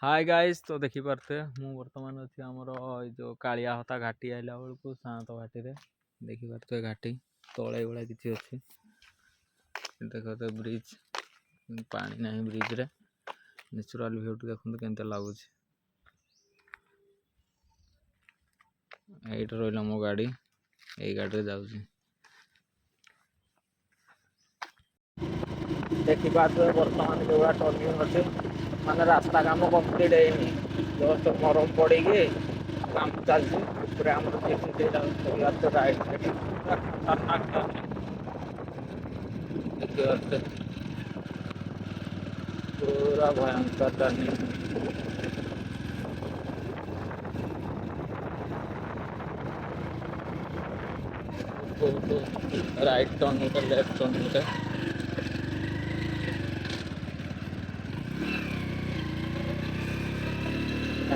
Hi guys तो देखी पारते ମୁଁ ବର୍ତ୍ତମାନ ଅଛି ଆମର ଏଇ ଯୋଉ କାଳିଆ ହତା ଘାଟି ଆଇଲା ବେଳକୁ ଶାନ୍ତ ଘାଟିରେ ଦେଖି ପାରୁଥିବେ ଘାଟି ତଳେ ଭଳିଆ କିଛି ଅଛି ଦେଖ ତ ବ୍ରିଜ ପାଣି ନାହିଁ ବ୍ରିଜ ରେ ନ୍ୟାଚୁରାଲ ଭିଉ ଦେଖନ୍ତୁ କେମିତି ଲାଗୁଛି। ଏଇଠି ରହିଲା ମୋ ଗାଡି ଏଇ ଗାଡିରେ ଯାଉଛି देखी पारे बर्तमान जो टर्निंग अच्छे माने रास्ता काम कम्प्लीट है जस्ट मरम पड़ी काम चलती आम पूरा भयंकर टर्निंग राइट टर्न होता लेफ्ट टर्न होता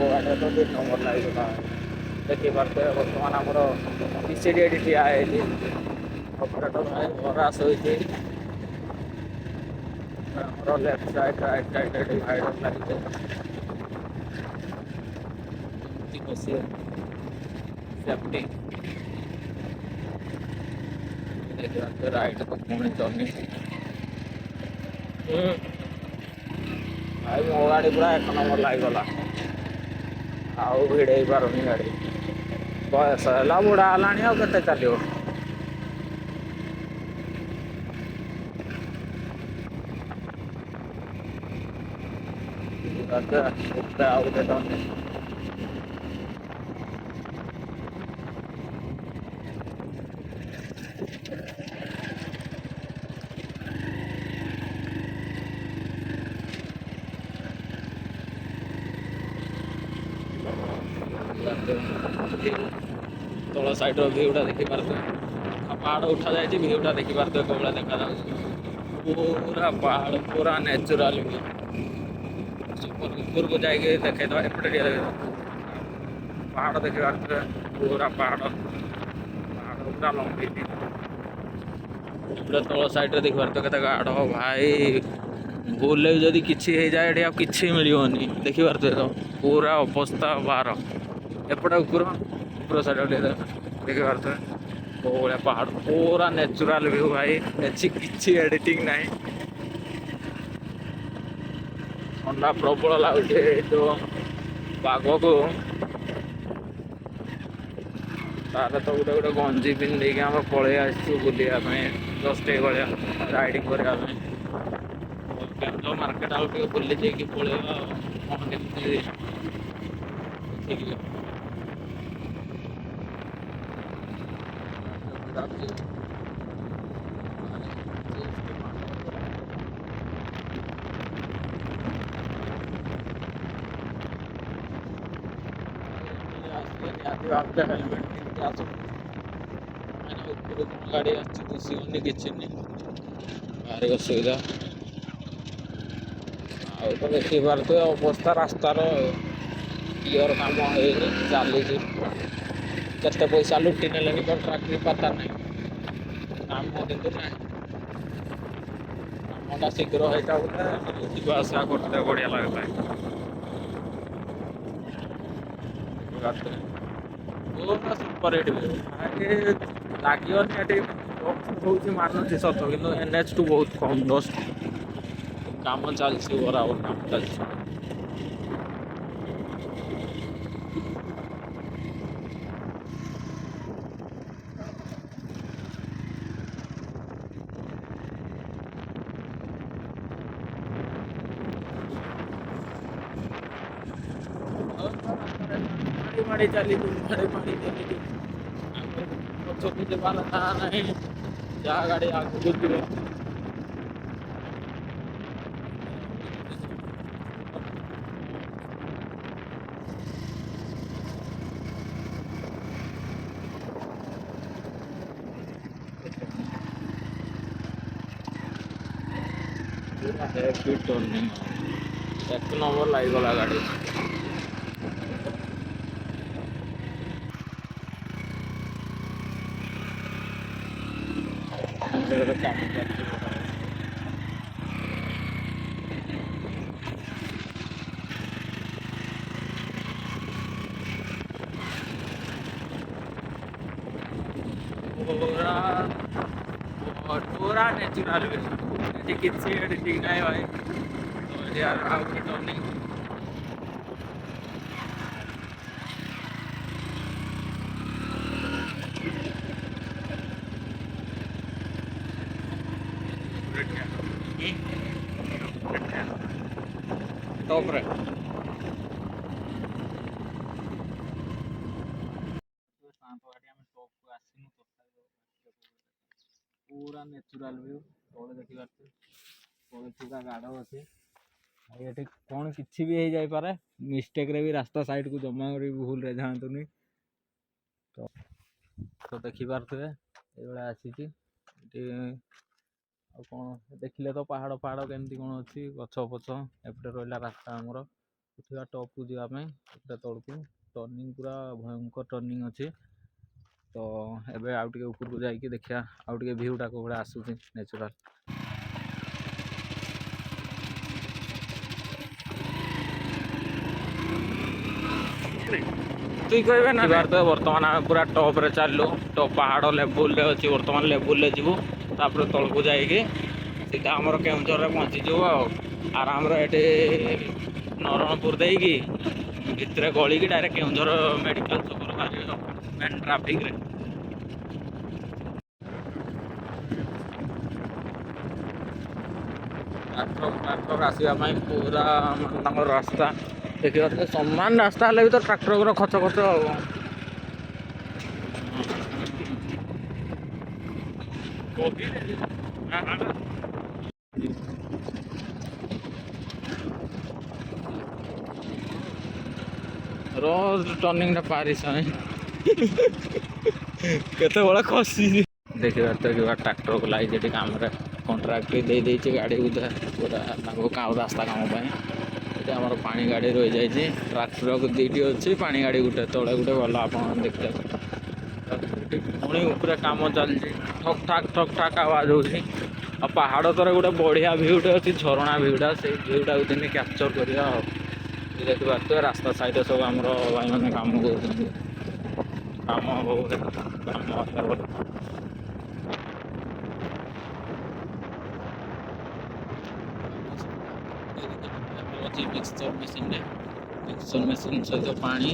गाड़ी तो 2 नंबर लगेगा देखी पारे बर्तमान आमर पीसीडी ठिया ऑपरेटर भाई भरा शोचे left side right side divider लगे सेफ्टी देखिए राइट तो पुणी टर्निंग भाई मो गाड़ी पूरा 1 नंबर लगेगा आउ भिड़े पारुनी गाड़ी बयस है बुढ़ा है आउ के चलो तल साइड भिउटा देखी पारे पहाड़ उठा जाए भिउटा देखी पारे कौन देखा पूरा पहाड़ पूरा नेचुराल ऊपर को जाए देखे एपटे पहाड़ देखी पारे पूरा पहाड़ पूरा लंबी तल साइड देखी पारे के गाढ़ भाई भूल जदि किसी हो जाए ये किसी मिलनी देखी पारे तो पूरा अवस्था बाहर एपटे ऊपर साइड देखी पारे भाया पहाड़ पूरा नेचुराल व्यू भाई किसी एडिटिंग ना ठंडा प्रबल लगे जो पाग को तार तो गोटे गोटे गंजी पिंधे आम पलि आसू बुलाया जस्ट ये राइडिंग करने मार्केट आउ बुली जाइए पलैया गाड़ी आसनी किसी भारी असुविधा तो देखी पारे अवस्था रास्तार क्लीयर काम चली केते पैसा लुटि ने कंट्राक्ट पता ना काम कितु ना कामटा शीघ्र होता बोले जावासा करते बढ़िया लगता है पूरा सुपर हिट लगे मानुची सत कि NH टू बहुत कम डस्ट काम चलती बराबर काम चलती माड़ी चली जहाँ गाड़ी आगे गुजरे टर्निंग 1 नंबर लगेगा गाड़ी पूरा पूरा नेचुराल ये किसी एडिटिंग नहीं भाई तो यार आउ टर्निंग टॉप रे पूरा नेचुराल व्यू तले देखि पारछे तले पूरा गाढ़ अच्छे ये कौन किसी भी हो जाए पारे मिस्टेक रे भी रास्ता साइड को जमा कर भूल रे जातुनी तो देखि पारथे ये आसी कौन देखिले तो पहाड़ पहाड़ केमती कौन अच्छी गछ पछ एपटे रहा रास्ता आमर उठा टॉप को जावाई तौक टर्निंग पूरा भयंकर टर्निंग अच्छी तो एबे आउ टिके ऊपर को जाइए देखिया आउ टिके व्यूटा को भाई आसूची नेचुराल तुई कहबे ना तो बर्तमान आम पूरा टॉप रे चलू तो पहाड़ लेवल रे अच्छी बर्तमान लेवल रे जीवु तापर तल को जाइए सीधा आमर केउझर रे पहुँचीजु आराम ये नरणपुर देकी भितर गली की डायरेक्ट केउझर मेडिकल छक बाहर मेन ट्राफिक रे ट्राक्टर आसवा पूरा रास्ता देखिए समान रास्ता हेल्ले भी तो ट्राक्टर खच खच रोज टर्निंग पारी केते बड़ा खसी देखिए ट्राक्टर को लगी काम कंट्राक्ट दे देछि गाड़ी पूरा रास्ता काम आमर पानी गाड़ी रही जाए ट्राक्टर को दीटी अच्छी पानी गाड़ी गोटे तले गोटे गला आप देखते पुणी ऊपर कम चलती ठक ठाक आवाज हो पहाड़ तर गोटे बढ़िया भ्यूटे अच्छी झरणा भ्यूटा से भ्यूटा को दिन कैप्चर करा देखी पारे रास्ता साइड सब आम भाई मैंने कम मिक्सचर मेसीन सहित पानी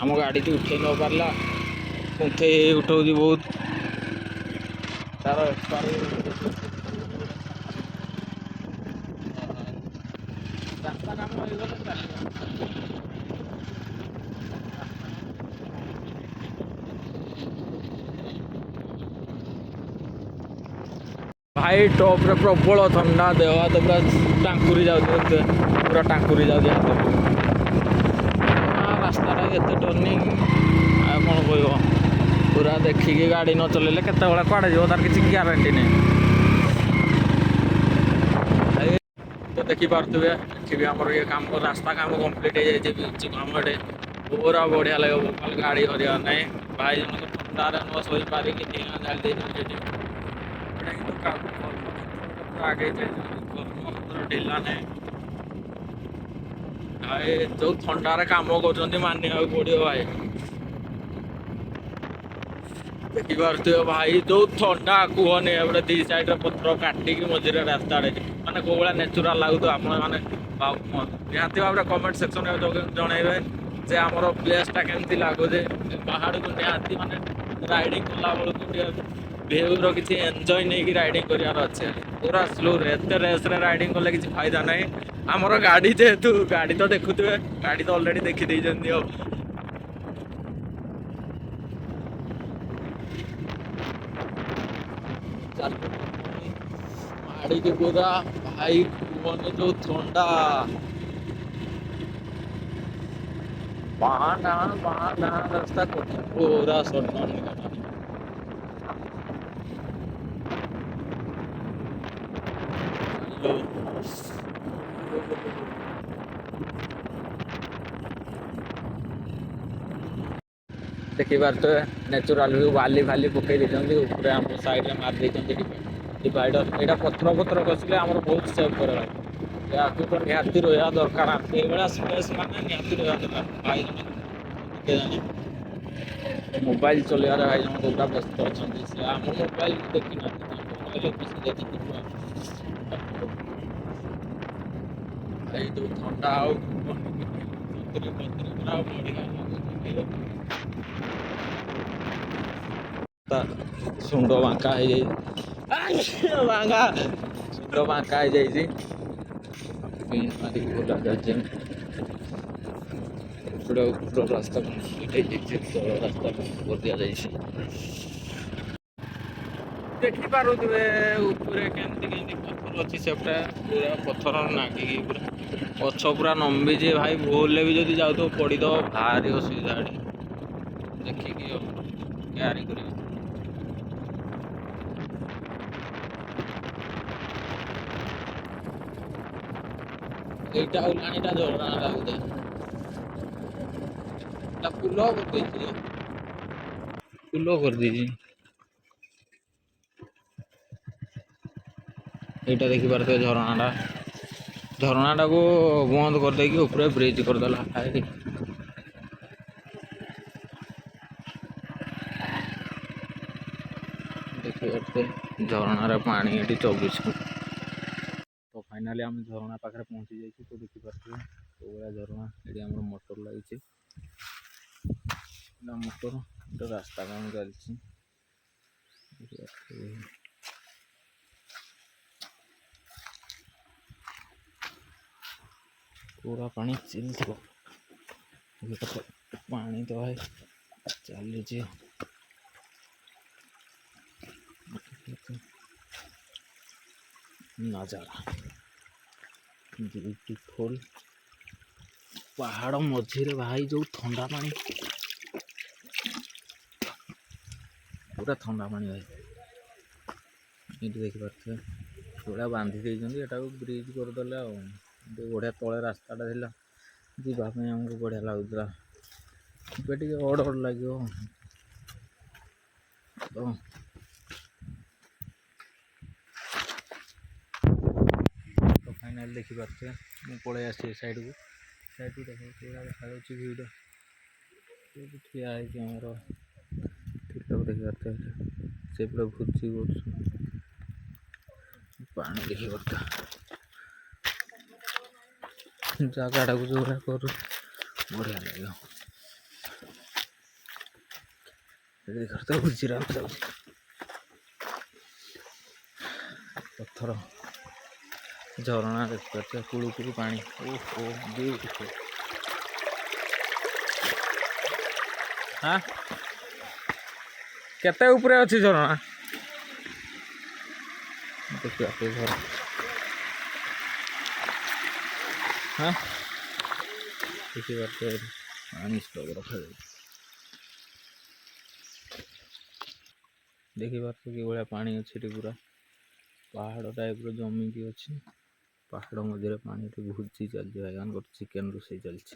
आम गाड़ी की उठे न पारा उठे उठाऊ बहुत तार रास्ता काम भाई टॉप रे प्रबल ठंडा देह हाथ पूरा टांकुरी जाऊे पूरा टांकुरी जाऊे हाथ रास्ता टर्निंग आ कौन कह पूरा देखिकी गाड़ी न चलैले केते कड़े जो तार किसी ग्यारंटी नहीं तो देखी पारे भी आम ये काम रास्ता काम कम्प्लीट हो जाए काम पूरा बढ़िया लगे गाड़ी हरिया नहीं भाई जन ठंडार न शो पारिक आगे ढिला नहीं भाई जो ठंडार कम कर मानिया पड़ो भाई देखी पारे भाई जो ठंडा कहनी एपटे दी साइड पत्र काटिक मझे रास्ता माने कौ भाया नेचुराल लगुत आपने निहाती भाव में कमेंट सेक्शन में जनइबे जे आमर प्लेसटा केमती लगुचे पहाड़ को निहाती माने राइडिंग कला बेलू भ्यूर किसी एंजॉय नहीं राइडिंग करार अच्छे पूरा स्लो एत रेस राइडिंग कले किसी फायदा ना आमर गाड़ी जेहेतु गाड़ी तो देखुए गाड़ी तो अलरेडी देखी गाड़ी की पूरा भाई मन जो ठंडा रास्ता पूरा सटन देखी पारे नेचुराल व्यू बाली फाली पकई देते आम साइड में मार डिवाइडर यहाँ पथर पथर कसले आम बहुत सेफ कर तो निहाती रहा दरकार ये स्पेस मान निहाती रहा दरकार भाई ମୋବାଇଲ ଚଲେଇବାରେ ଭାଇ ଜଣକ ପୁରା ବ୍ୟସ୍ତ ଅଛନ୍ତି। ସେ ଆମ ମୋବାଇଲ ଦେଖିନାହାନ୍ତି, ତାଙ୍କ ମୋବାଇଲ ବେଶୀ ଦେଖିଥିବୁ ଆଉ। ଭାଇ ଯୋଉ ଥଣ୍ଡା ଆଉ ସତୁରି ପତୁରି ପୁରା ବଢିଆ ଲାଗୁଛି। ତା ଶୁଣ୍ଡ ବାଙ୍କା ହେଇଯାଇଛି, ବାଙ୍କା ଶୁଣ୍ଡ ବାଙ୍କା ହେଇଯାଇଛି। ମାରିକି ଗଲା ଯାଉଛି ଏପଟେ ଉପର ରାସ୍ତା ହେଇଯାଇଛି, ତଳ ରାସ୍ତା କରିଦିଆଯାଇଛି। ଦେଖିପାରୁଥିବେ ଉପରେ କେମିତି କେମିତି ପଥର ଅଛି, ସେପଟେ ପୁରା ପଥର ନାଗିକି ପୁରା ଗଛ ପୁରା ନମ୍ବିଛି ଭାଇ। ଭୁଲରେ ବି ଯଦି ଯାଉଥିବ ପଡ଼ିଦବ, ଭାରି ଅସୁବିଧା ଏଠି। ଦେଖିକି ଆଉ କ୍ୟାରି କରିବ। এইটা উলানিটা ঝরনা লাগবে, এটা পুলো କରିଦେଇଛି, ପୁଲ କରିଦେଇଛି। এইটা ଦେଖିପାରୁଥିବେ ଝରଣାଟା, ଝରଣାଟାକୁ ବନ୍ଦ କରିଦେଇକି ଉପରେ ବ୍ରିଜ କରିଦେଲା। ଭାଇ ଦେଖିପାରୁଥିବେ ଝରଣାର ପାଣି ଏଠି 24 ଫୁଟ। ତ ଫାଇନାଲି ଆମେ ଝରଣା ପାଖରେ ପହଞ୍ଚି ଯାଇଛୁ। ତ ଦେଖିପାରୁଥିବେ କୋଉଭଳିଆ ଝରଣା। ଏଠି ଆମର ମୋଟର ଲାଗିଛି, ମୋଟର ଗୋଟେ ରାସ୍ତା କାମ ଚାଲିଛି। पूरा पानी चिल्ल पानी तो भाई चली नजारा ब्यूटीफुल पहाड़ मझे भाई जो ठंडा पानी, पूरा ठंडा पानी भाई। ये देखिपे पूरा बांधी देते, ब्रिज करदे बढ़िया तले रास्ताटा था जावाई आमको बढ़िया लगुला। ए अड़ अड़ लगे तो फाइनाल देखिपे मुझे पलि आसी साइड को देख देखा भिड ठिया आमर देखिपे से पूरा भोजी कर पानी देखिए जगटा को जो कर बढ़िया लगे। देखते भोजीरा पत्थर झरणा देखिए कुलू कुलू पानी ओहो ब्यूटीफुल। हाँ केते ऊपर अच्छी झरणा देखिए झर हाँ देखिए पानी स्टक रखा देखिए कि भाया पानी अच्छे पूरा पहाड़ टाइप जमी की अच्छी पहाड़ मझे पानी भोजी चलती भाई चिकेन रोषे चलती।